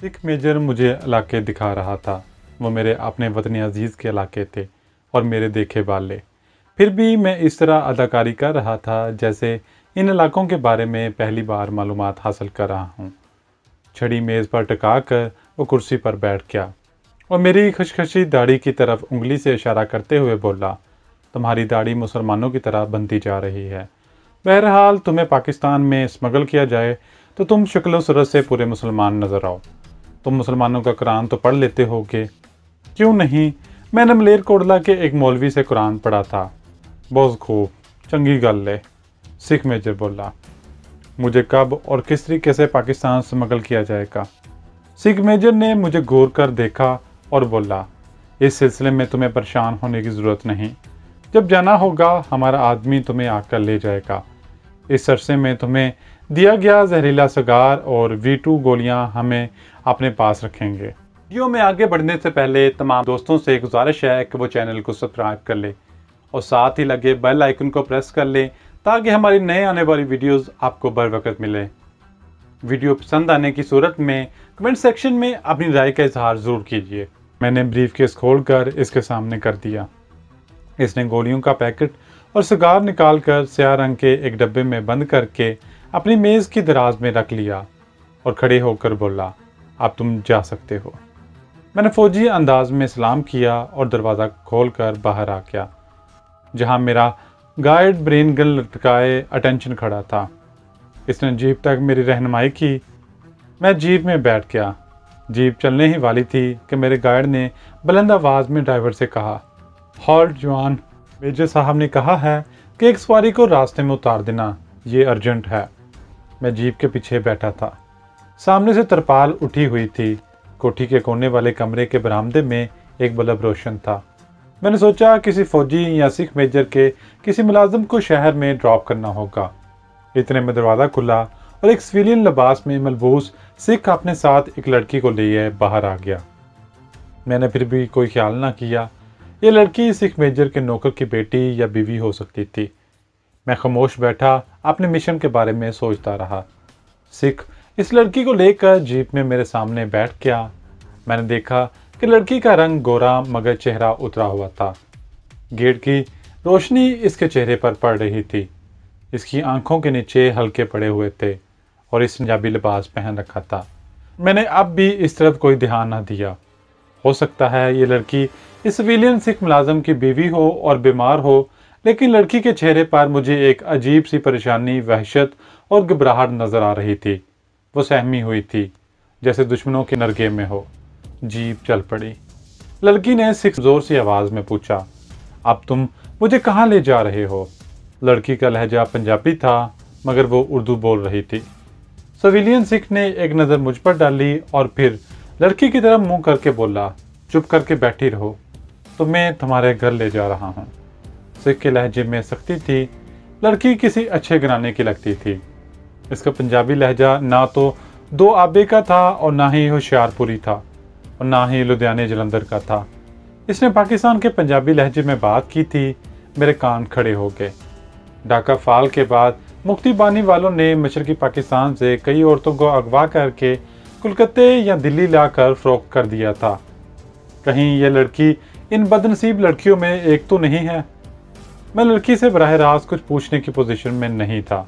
Sikh major मुझे इलाके दिखा रहा था। वो मेरे अपने वतन अजीज़ के इलाके थे और मेरे देखे वाले। फिर भी मैं इस तरह अदाकारी कर रहा था जैसे इन इलाकों के बारे में पहली बार मालूमात हासिल कर रहा हूँ। छड़ी मेज़ पर टिका कर वो कुर्सी पर बैठ गया और मेरी खशखशी दाढ़ी की तरफ उंगली से इशारा करते हुए बोला, तुम्हारी दाढ़ी मुसलमानों की तरह बनती जा रही है। बहरहाल तुम्हें पाकिस्तान में स्मगल किया जाए तो तुम शक्ल सूरत से पूरे मुसलमान नज़र आओ। तुम मुसलमानों का कुरान तो पढ़ लेते होगे, क्यों नहीं? मैंने मलेरकोटला के एक मौलवी से कुरान पढ़ा था। बहुत खूब, चंगी गल है, सिख मेजर बोला। मुझे कब और किस तरीके से पाकिस्तान स्मगल किया जाएगा? सिख मेजर ने मुझे गौर कर देखा और बोला, इस सिलसिले में तुम्हें परेशान होने की ज़रूरत नहीं। जब जाना होगा हमारा आदमी तुम्हें आकर ले जाएगा। इस अरसे में तुम्हें दिया गया जहरीला सगार और V2 गोलियां हमें अपने पास रखेंगे। वीडियो में आगे बढ़ने से पहले तमाम दोस्तों से गुजारिश है कि वो चैनल को सब्सक्राइब कर ले और साथ ही लगे बेल आइकन को प्रेस कर लें ताकि हमारी नए आने वाली वीडियोस आपको बर वक्त मिले। वीडियो पसंद आने की सूरत में कमेंट सेक्शन में अपनी राय का इजहार ज़रूर कीजिए। मैंने ब्रीफकेस खोलकर इसके सामने कर दिया। इसने गोलियों का पैकेट और सिगार निकाल कर स्याह रंग के एक डब्बे में बंद करके अपनी मेज़ की दराज में रख लिया और खड़े होकर बोला, अब तुम जा सकते हो। मैंने फौजी अंदाज में सलाम किया और दरवाज़ा खोलकर बाहर आ गया, जहां मेरा गाइड ब्रेन गन लटकाए अटेंशन खड़ा था। इसने जीप तक मेरी रहनुमाई की। मैं जीप में बैठ गया। जीप चलने ही वाली थी कि मेरे गाइड ने बुलंद आवाज़ में ड्राइवर से कहा, हॉल्ट जवान, मेजर साहब ने कहा है कि एक सवारी को रास्ते में उतार देना, ये अर्जेंट है। मैं जीप के पीछे बैठा था। सामने से तरपाल उठी हुई थी। कोठी के कोने वाले कमरे के बरामदे में एक बल्ब रोशन था। मैंने सोचा किसी फौजी या सिख मेजर के किसी मुलाजिम को शहर में ड्रॉप करना होगा। इतने में दरवाज़ा खुला और एक सिविलियन लिबास में मलबूस सिख अपने साथ एक लड़की को लिए बाहर आ गया। मैंने फिर भी कोई ख्याल ना किया। ये लड़की सिख मेजर के नौकर की बेटी या बीवी हो सकती थी। मैं खामोश बैठा अपने मिशन के बारे में सोचता रहा। सिख इस लड़की को लेकर जीप में मेरे सामने बैठ गया। मैंने देखा कि लड़की का रंग गोरा मगर चेहरा उतरा हुआ था। गेट की रोशनी इसके चेहरे पर पड़ रही थी। इसकी आंखों के नीचे हल्के पड़े हुए थे और इस पंजाबी लिबास पहन रखा था। मैंने अब भी इस तरफ कोई ध्यान न दिया। हो सकता है ये लड़की इस सिविलियन सिख मुलाजम की बीवी हो और बीमार हो, लेकिन लड़की के चेहरे पर मुझे एक अजीब सी परेशानी, वहशत और घबराहट नजर आ रही थी। वो सहमी हुई थी जैसे दुश्मनों के नरगे में हो। जीप चल पड़ी। लड़की ने सिख जोर सी आवाज में पूछा, अब तुम मुझे कहाँ ले जा रहे हो? लड़की का लहजा पंजाबी था मगर वो उर्दू बोल रही थी। सिविलियन सिख ने एक नज़र मुझ पर डाली और फिर लड़की की तरफ मुंह करके बोला, चुप करके बैठी रहो, तो मैं तुम्हारे घर ले जा रहा हूँ। सिख के लहजे में सख्ती थी। लड़की किसी अच्छे घराने की लगती थी। इसका पंजाबी लहजा ना तो दो आबे का था और ना ही होशियारपुरी था और ना ही लुधियाने जलंधर का था। इसने पाकिस्तान के पंजाबी लहजे में बात की थी। मेरे कान खड़े हो गए। ढाका फाल के बाद मुक्ति बानी वालों ने मशरकी पाकिस्तान से कई औरतों को अगवा करके कलकत्ते या दिल्ली लाकर फरोख्त कर दिया था। कहीं यह लड़की इन बदनसीब लड़कियों में एक तो नहीं है? मैं लड़की से बराह रास्त कुछ पूछने की पोजीशन में नहीं था,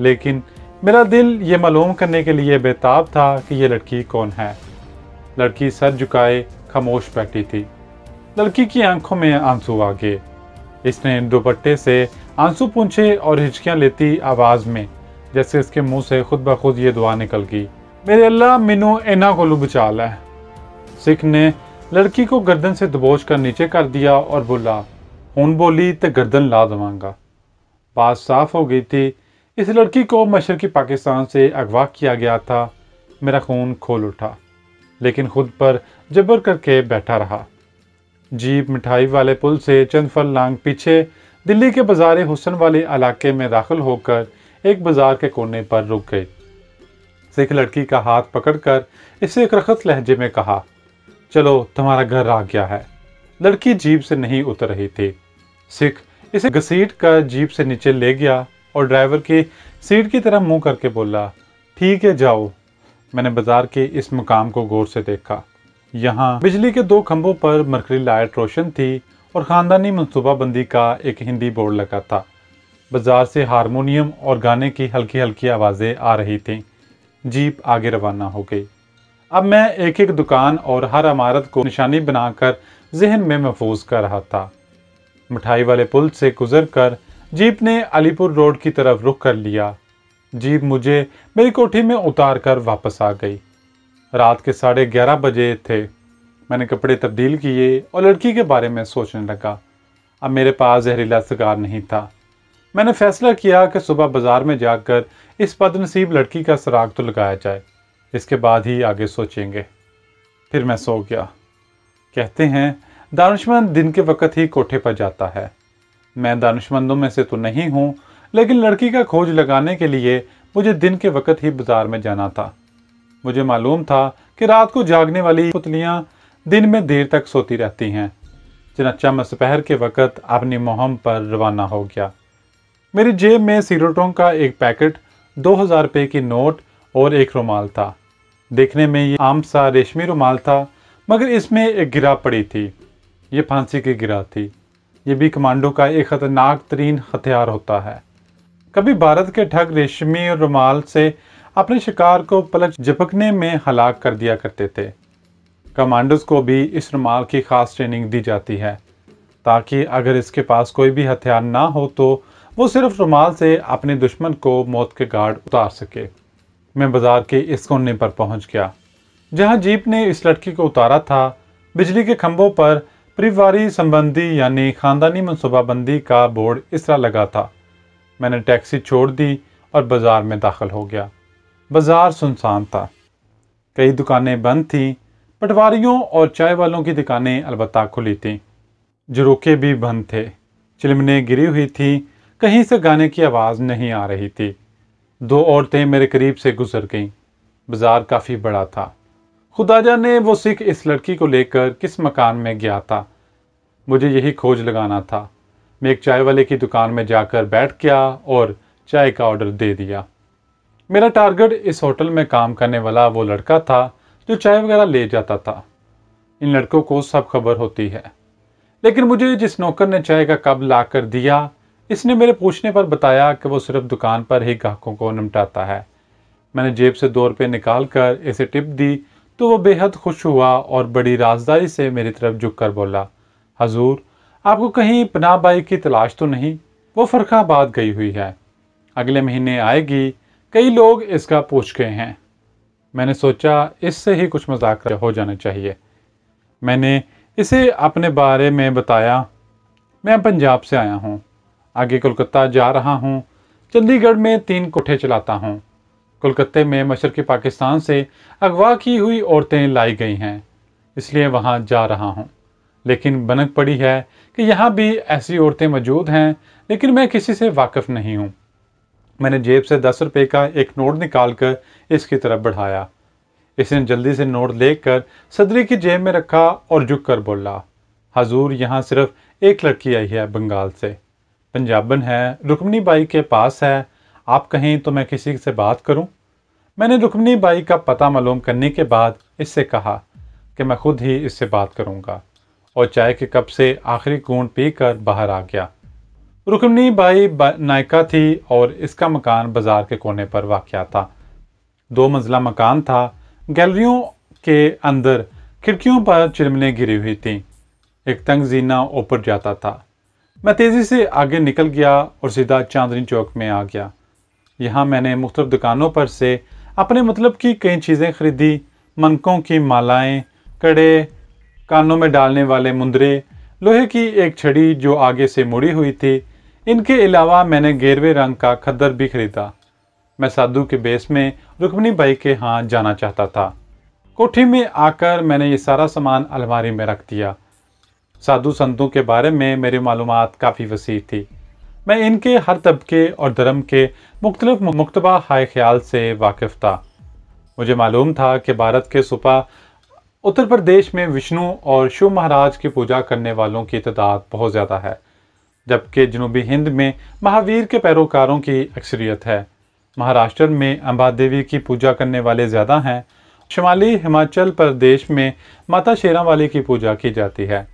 लेकिन मेरा दिल ये मालूम करने के लिए बेताब था कि यह लड़की कौन है। लड़की सर झुकाए खामोश बैठी थी। लड़की की आंखों में आंसू आ गए। इसने दुपट्टे से आंसू पूंछे और हिचकियां लेती आवाज में, जैसे इसके मुंह से खुद ब खुद ये दुआ निकल गई, मेरे अल्लाह मैनू इन्हां कोलों बचा लै। सिख ने लड़की को गर्दन से दबोच कर नीचे कर दिया और बोला, हुन बोली ते गर्दन ला देवांगा। बात साफ हो गई थी। इस लड़की को मशरकी पाकिस्तान से अगवा किया गया था। मेरा खून खोल उठा, लेकिन खुद पर जबर करके बैठा रहा। जीप मिठाई वाले पुल से चंद फल लांग पीछे दिल्ली के बाजार हुसन वाले इलाके में दाखिल होकर एक बाजार के कोने पर रुक गई। सिख लड़की का हाथ पकड़कर इसे एक रखत लहजे में कहा, चलो तुम्हारा घर आ गया है। लड़की जीप से नहीं उतर रही थी। सिख इसे घसीट कर जीप से नीचे ले गया और ड्राइवर की सीट की तरफ मुंह करके बोला, ठीक है जाओ। मैंने बाजार के इस मुकाम को गौर से देखा। यहाँ बिजली के 2 खंभों पर मरकरी लाइट रोशन थी और ख़ानदानी मनसूबाबंदी का एक हिंदी बोर्ड लगा था। बाजार से हारमोनियम और गाने की हल्की हल्की आवाज़ें आ रही थीं। जीप आगे रवाना हो गई। अब मैं एक एक दुकान और हर इमारत को निशानी बनाकर जहन में महफूज कर रहा था। मिठाई वाले पुल से गुजरकर जीप ने अलीपुर रोड की तरफ रुख कर लिया। जीप मुझे मेरी कोठी में उतार कर वापस आ गई। रात के 11:30 बजे थे। मैंने कपड़े तब्दील किए और लड़की के बारे में सोचने लगा। अब मेरे पास जहरीला सिगार नहीं था। मैंने फैसला किया कि सुबह बाजार में जाकर इस बदनसीब लड़की का सुराग तो लगाया जाए, इसके बाद ही आगे सोचेंगे। फिर मैं सो गया। कहते हैं दानिशमंद दिन के वक्त ही कोठे पर जाता है। मैं दानिशमंदों में से तो नहीं हूँ, लेकिन लड़की का खोज लगाने के लिए मुझे दिन के वक्त ही बाजार में जाना था। मुझे मालूम था कि रात को जागने वाली पुतलियाँ दिन में देर तक सोती रहती हैं। चनाचा मैं दोपहर के वक्त अपनी मुहिम पर रवाना हो गया। मेरी जेब में सिगरेटों का एक पैकेट, 2000 रुपये की नोट और एक रुमाल था। देखने में ये आम सा रेशमी रुमाल था, मगर इसमें एक गिरा पड़ी थी। ये फांसी की गिरा थी। ये भी कमांडो का एक खतरनाक तरीन हथियार होता है। कभी भारत के ठग रेशमी रुमाल से अपने शिकार को पलक झपकने में हलाक कर दिया करते थे। कमांडोज को भी इस रुमाल की खास ट्रेनिंग दी जाती है, ताकि अगर इसके पास कोई भी हथियार ना हो तो वो सिर्फ रुमाल से अपने दुश्मन को मौत के घाट उतार सके। मैं बाजार के इस कोने पर पहुंच गया जहां जीप ने इस लड़की को उतारा था। बिजली के खंभों पर परिवारी संबंधी यानी खानदानी मनसूबाबंदी का बोर्ड इस तरह लगा था। मैंने टैक्सी छोड़ दी और बाजार में दाखिल हो गया। बाजार सुनसान था। कई दुकानें बंद थीं। पटवारियों और चाय वालों की दुकानें अलबत्ता खुली थीं। झरोखे भी बंद थे। चिलमने गिरी हुई थी। कहीं से गाने की आवाज़ नहीं आ रही थी। 2 औरतें मेरे करीब से गुजर गईं। बाजार काफ़ी बड़ा था। खुदा जाने वो सिख इस लड़की को लेकर किस मकान में गया था। मुझे यही खोज लगाना था। मैं एक चाय वाले की दुकान में जाकर बैठ गया और चाय का ऑर्डर दे दिया। मेरा टारगेट इस होटल में काम करने वाला वो लड़का था जो चाय वगैरह ले जाता था। इन लड़कों को सब खबर होती है, लेकिन मुझे जिस नौकर ने चाय का कप ला कर दिया, इसने मेरे पूछने पर बताया कि वो सिर्फ दुकान पर ही ग्राहकों को निपटाता है। मैंने जेब से 2 रुपये निकाल कर इसे टिप दी तो वो बेहद खुश हुआ और बड़ी राजदारी से मेरी तरफ झुक कर बोला, हजूर, आपको कहीं पनाह बाई की तलाश तो नहीं? वो फर्रुखाबाद गई हुई है, अगले महीने आएगी। कई लोग इसका पूछ गए हैं। मैंने सोचा इससे ही कुछ मजाक हो जाना चाहिए। मैंने इसे अपने बारे में बताया। मैं पंजाब से आया हूँ, आगे कोलकाता जा रहा हूँ। चंडीगढ़ में 3 कोठे चलाता हूँ। कोलकाता में मशरक़ी पाकिस्तान से अगवा की हुई औरतें लाई गई हैं, इसलिए वहाँ जा रहा हूँ। लेकिन भनक पड़ी है कि यहाँ भी ऐसी औरतें मौजूद हैं, लेकिन मैं किसी से वाकिफ़ नहीं हूँ। मैंने जेब से 10 रुपये का एक नोट निकाल कर इसकी तरफ बढ़ाया। इसने जल्दी से नोट लेकर सदरी की जेब में रखा और झुक कर बोला, हजूर, यहाँ सिर्फ एक लड़की आई है बंगाल से, पंजाबन है, रुक्मनी बाई के पास है। आप कहें तो मैं किसी से बात करूं? मैंने रुक्मनी बाई का पता मालूम करने के बाद इससे कहा कि मैं खुद ही इससे बात करूंगा, और चाय के कप से आखिरी घूंट पीकर बाहर आ गया। रुक्मनी बाई नायका थी और इसका मकान बाजार के कोने पर वाक़या था। 2 मंजिला मकान था। गैलरियों के अंदर खिड़कियों पर चिमनी गिरी हुई थी। एक तंग जीना ऊपर जाता था। मैं तेज़ी से आगे निकल गया और सीधा चांदनी चौक में आ गया। यहाँ मैंने मुख्तलिफ दुकानों पर से अपने मतलब की कई चीज़ें खरीदी। मनकों की मालाएं, कड़े, कानों में डालने वाले मुंदरे, लोहे की एक छड़ी जो आगे से मुड़ी हुई थी। इनके अलावा मैंने गेरवे रंग का खद्दर भी खरीदा। मैं साधु के बेस में रुक्मनी बाई के यहाँ जाना चाहता था। कोठी में आकर मैंने ये सारा सामान अलमारी में रख दिया। साधु संतों के बारे में मेरी मालूमात काफ़ी वसी थी। मैं इनके हर तबके और धर्म के मुख्तलिफ मुक्तबा हाय ख्याल से वाकिफ़ था। मुझे मालूम था कि भारत के सूबा उत्तर प्रदेश में विष्णु और शिव महाराज की पूजा करने वालों की तादाद बहुत ज़्यादा है, जबकि जनूबी हिंद में महावीर के पैरोकारों की अक्सरियत है। महाराष्ट्र में अंबा देवी की पूजा करने वाले ज़्यादा हैं। शुमाली हिमाचल प्रदेश में माता शेरावाली की पूजा की जाती है।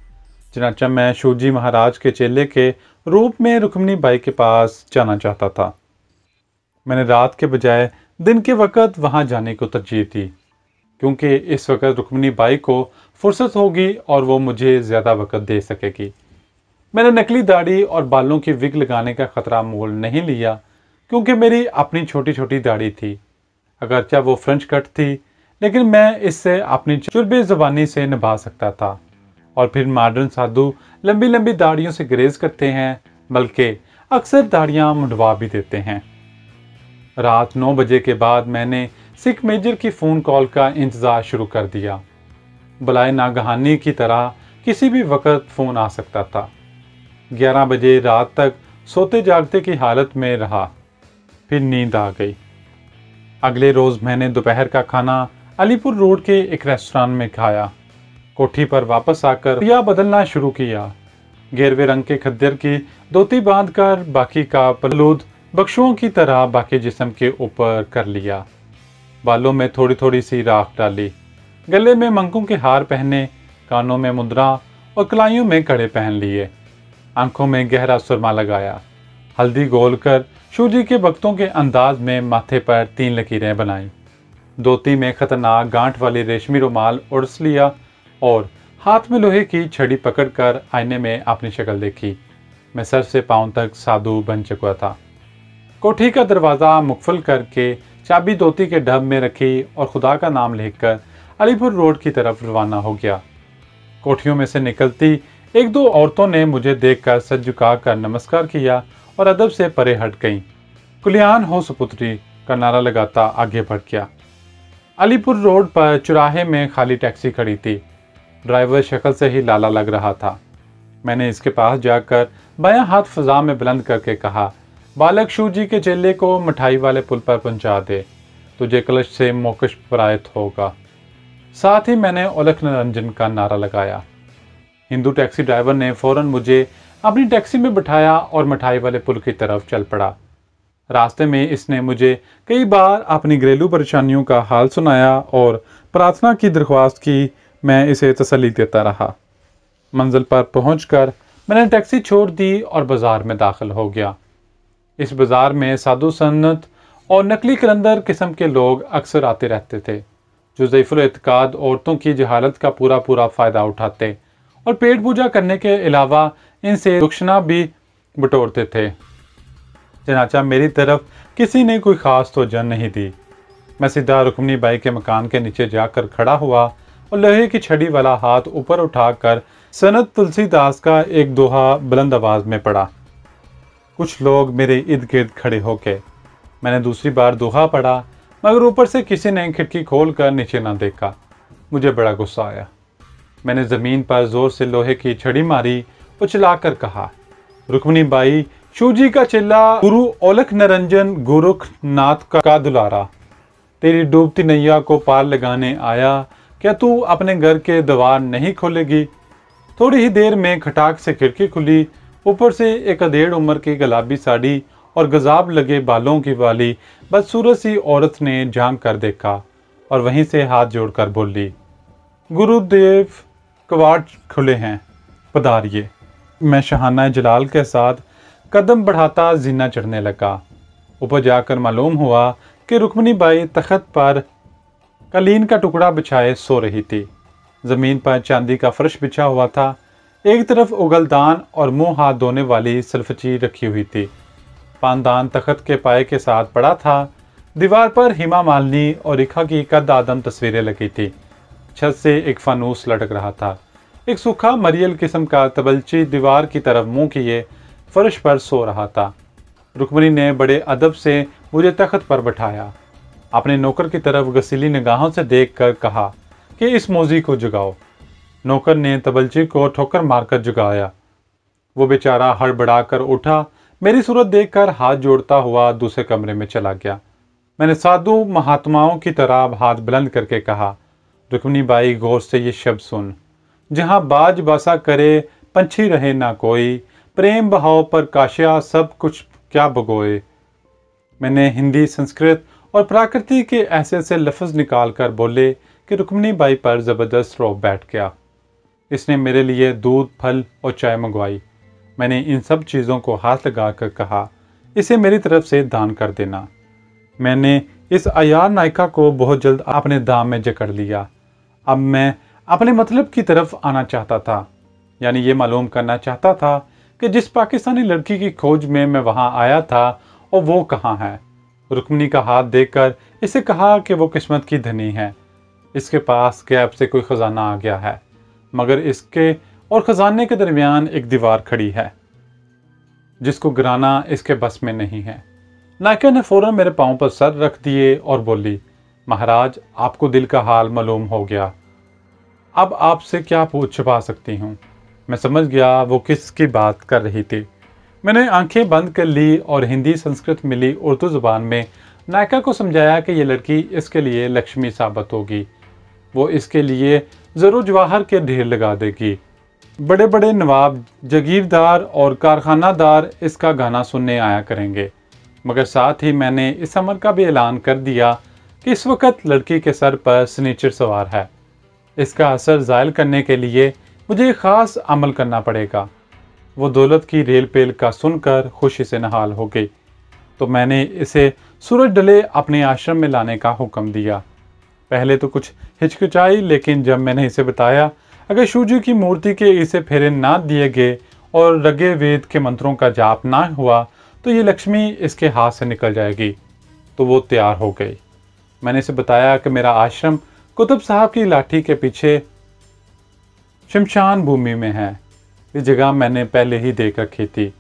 चनाचा मैं शिवजी महाराज के चेले के रूप में रुक्मिणी बाई के पास जाना चाहता था। मैंने रात के बजाय दिन के वक्त वहां जाने को तरजीह दी, क्योंकि इस वक्त रुक्मिणी बाई को फुर्सत होगी और वो मुझे ज़्यादा वक्त दे सकेगी। मैंने नकली दाढ़ी और बालों की विग लगाने का खतरा मोल नहीं लिया, क्योंकि मेरी अपनी छोटी छोटी दाढ़ी थी। अगरचा वो फ्रेंच कट थी, लेकिन मैं इससे अपनी चुर्बे ज़बानी से निभा सकता था। और फिर मॉडर्न साधु लंबी लंबी दाढ़ियों से ग्रेज करते हैं, बल्कि अक्सर दाढ़ियां मुंडवा भी देते हैं। रात 9 बजे के बाद मैंने सिख मेजर की फ़ोन कॉल का इंतज़ार शुरू कर दिया। बलाए नागहानी की तरह किसी भी वक्त फ़ोन आ सकता था। 11 बजे रात तक सोते जागते की हालत में रहा, फिर नींद आ गई। अगले रोज़ मैंने दोपहर का खाना अलीपुर रोड के एक रेस्टोरेंट में खाया। कोठी पर वापस आकर या बदलना शुरू किया। गेरवे रंग के खद्दर की धोती बांधकर बाकी का पलूद बख्शुओं की तरह बाकी जिस्म के ऊपर कर लिया। बालों में थोड़ी थोड़ी सी राख डाली, गले में मंकों के हार पहने, कानों में मुद्रा और कलाइयों में कड़े पहन लिए, आंखों में गहरा सुरमा लगाया, हल्दी घोलकर शिवजी के भक्तों के अंदाज में माथे पर 3 लकीरें बनाई। धोती में खतरनाक गांठ वाली रेशमी रुमाल उड़स लिया और हाथ में लोहे की छड़ी पकड़कर आईने में अपनी शक्ल देखी। मैं सर से पांव तक साधु बन चुका था। कोठी का दरवाज़ा मुकफल करके चाबी धोती के ढब में रखी और खुदा का नाम लिखकर अलीपुर रोड की तरफ रवाना हो गया। कोठियों में से निकलती 1-2 औरतों ने मुझे देखकर सर झुकाकर नमस्कार किया और अदब से परे हट गईं। कुलियान हो सुपुत्री का नारा लगाता आगे बढ़ गया। अलीपुर रोड पर चौराहे में खाली टैक्सी खड़ी थी। ड्राइवर शक्ल से ही लाला लग रहा था। मैंने इसके पास जाकर बायां हाथ फजा में बुलंद करके कहा, बालक शिवजी के चेले को मिठाई वाले पुल पर पहुंचा दे, तुझे कलश से मोक्ष प्राप्त होगा। साथ ही मैंने अलख निरंजन का नारा लगाया। हिंदू टैक्सी ड्राइवर ने फौरन मुझे अपनी टैक्सी में बिठाया और मिठाई वाले पुल की तरफ चल पड़ा। रास्ते में इसने मुझे कई बार अपनी घरेलू परेशानियों का हाल सुनाया और प्रार्थना की दरख्वास्त की। मैं इसे तसल्ली देता रहा। मंजिल पर पहुंचकर मैंने टैक्सी छोड़ दी और बाजार में दाखिल हो गया। इस बाजार में साधु सन्नत और नकली कलंदर किस्म के लोग अक्सर आते रहते थे, जो ज़ईफुल एतकाद औरतों की जहालत का पूरा फ़ायदा उठाते और पेट पूजा करने के अलावा इनसे दक्षिणा भी बटोरते थे। चनाचा मेरी तरफ किसी ने कोई ख़ास तवज्जो नहीं दी। मैं सीधा रुक्मिणी बाई के मकान के नीचे जाकर खड़ा हुआ और लोहे की छड़ी वाला हाथ ऊपर उठाकर सनत तुलसीदास का एक दोहा बुलंद आवाज में पढ़ा। कुछ लोग मेरे इर्द गिर्द खड़े हो गए। मैंने दूसरी बार दोहा पढ़ा, मगर ऊपर से किसी ने खिड़की खोलकर नीचे ना देखा। मुझे बड़ा गुस्सा आया। मैंने ज़मीन पर जोर से लोहे की छड़ी मारी और चिल्लाकर कहा, रुक्मिणी बाई, शिवजी का चेला गुरु अलख निरंजन गोरखनाथ का दुलारा, तेरी डूबती नैया को पार लगाने आया। क्या तू अपने घर के द्वार नहीं खोलेगी? थोड़ी ही देर में खटाक से खिड़की खुली। ऊपर से एक 1.5 उम्र की गुलाबी साड़ी और गजाब लगे बालों की वाली बदसूरत सी औरत ने झांक कर देखा और वहीं से हाथ जोड़कर बोली, गुरुदेव, कवाड़ खुले हैं, पधारिए। मैं शहाना जलाल के साथ कदम बढ़ाता जीना चढ़ने लगा। ऊपर जाकर मालूम हुआ कि रुक्मिणी बाई तख्त पर कालीन का टुकड़ा बिछाए सो रही थी। जमीन पर चांदी का फर्श बिछा हुआ था। एक तरफ उगलदान और मुंह हाथ धोने वाली सल्फची रखी हुई थी। पानदान तख्त के पाए के साथ पड़ा था। दीवार पर हिमा मालिनी और रेखा की कद आदम तस्वीरें लगी थी। छत से एक फानूस लटक रहा था। एक सूखा मरियल किस्म का तबलची दीवार की तरफ मुंह किए फर्श पर सो रहा था। रुक्मिणी ने बड़े अदब से मुझे तख्त पर बैठाया। अपने नौकर की तरफ गसीली निगाहों से देखकर कहा कि इस मौजी को जगाओ। नौकर ने तबलची को ठोकर मारकर जगाया। वो बेचारा हड़बड़ाकर उठा। मेरी सूरत देखकर हाथ जोड़ता हुआ दूसरे कमरे में चला गया। मैंने साधु महात्माओं की तरह हाथ बुलंद करके कहा, रुक्मिणी बाई, गौर से ये शब्द सुन। जहाँ बाज बासा करे पंछी रहे ना कोई, प्रेम बहाव पर काशिया सब कुछ क्या भगोए। मैंने हिंदी, संस्कृत और प्राकृति के ऐसे ऐसे लफ्ज़ निकाल कर बोले कि रुक्मिणी बाई पर ज़बरदस्त रौब बैठ गया। इसने मेरे लिए दूध, फल और चाय मंगवाई। मैंने इन सब चीज़ों को हाथ लगा कर कहा, इसे मेरी तरफ से दान कर देना। मैंने इस अयार नायिका को बहुत जल्द अपने दाम में जकड़ लिया। अब मैं अपने मतलब की तरफ आना चाहता था, यानी ये मालूम करना चाहता था कि जिस पाकिस्तानी लड़की की खोज में मैं वहाँ आया था और वो कहाँ है। रुक्मिणी का हाथ देखकर इसे कहा कि वो किस्मत की धनी है, इसके पास गैब से कोई ख़जाना आ गया है, मगर इसके और ख़जाने के दरमियान एक दीवार खड़ी है जिसको गिराना इसके बस में नहीं है। नायिका ने फ़ौरन मेरे पाँव पर सर रख दिए और बोली, महाराज, आपको दिल का हाल मालूम हो गया, अब आपसे क्या पूछ छुपा सकती हूँ। मैं समझ गया वो किसकी बात कर रही थी। मैंने आंखें बंद कर ली और हिंदी, संस्कृत मिली उर्दू ज़ुबान में नायिका को समझाया कि ये लड़की इसके लिए लक्ष्मी साबित होगी। वो इसके लिए ज़रूर जवाहर के ढेर लगा देगी। बड़े बड़े नवाब, जगीरदार और कारखानादार इसका गाना सुनने आया करेंगे। मगर साथ ही मैंने इस अमर का भी ऐलान कर दिया कि इस वक्त लड़की के सर पर सनीचर सवार है। इसका असर ज़ायल करने के लिए मुझे एक ख़ास अमल करना पड़ेगा। वो दौलत की रेल पेल का सुनकर खुशी से नहाल हो गई, तो मैंने इसे सूरज डले अपने आश्रम में लाने का हुक्म दिया। पहले तो कुछ हिचकिचाई, लेकिन जब मैंने इसे बताया अगर शिवजी की मूर्ति के इसे फेरे ना दिए गए और रगे वेद के मंत्रों का जाप ना हुआ तो ये लक्ष्मी इसके हाथ से निकल जाएगी, तो वो तैयार हो गई। मैंने इसे बताया कि मेरा आश्रम कुतुब साहब की लाठी के पीछे शमशान भूमि में है। ये जगह मैंने पहले ही देख रखी थी।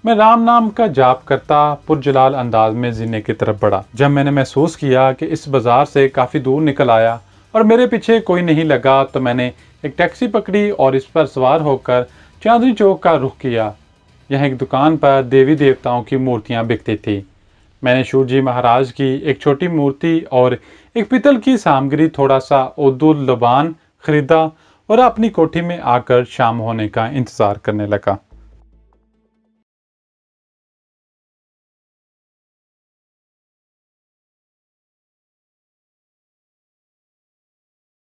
मैं राम नाम का जाप करता पुरजलाल अंदाज में जीने की तरफ बढ़ा। जब मैंने महसूस किया कि इस बाजार से काफ़ी दूर निकल आया और मेरे पीछे कोई नहीं लगा, तो मैंने एक टैक्सी पकड़ी और इस पर सवार होकर चांदनी चौक का रुख किया। यहाँ एक दुकान पर देवी देवताओं की मूर्तियाँ बिकती थी। मैंने शिवजी महाराज की एक छोटी मूर्ति और एक पीतल की सामग्री, थोड़ा सा उर्दू लबान खरीदा और अपनी कोठी में आकर शाम होने का इंतज़ार करने लगा।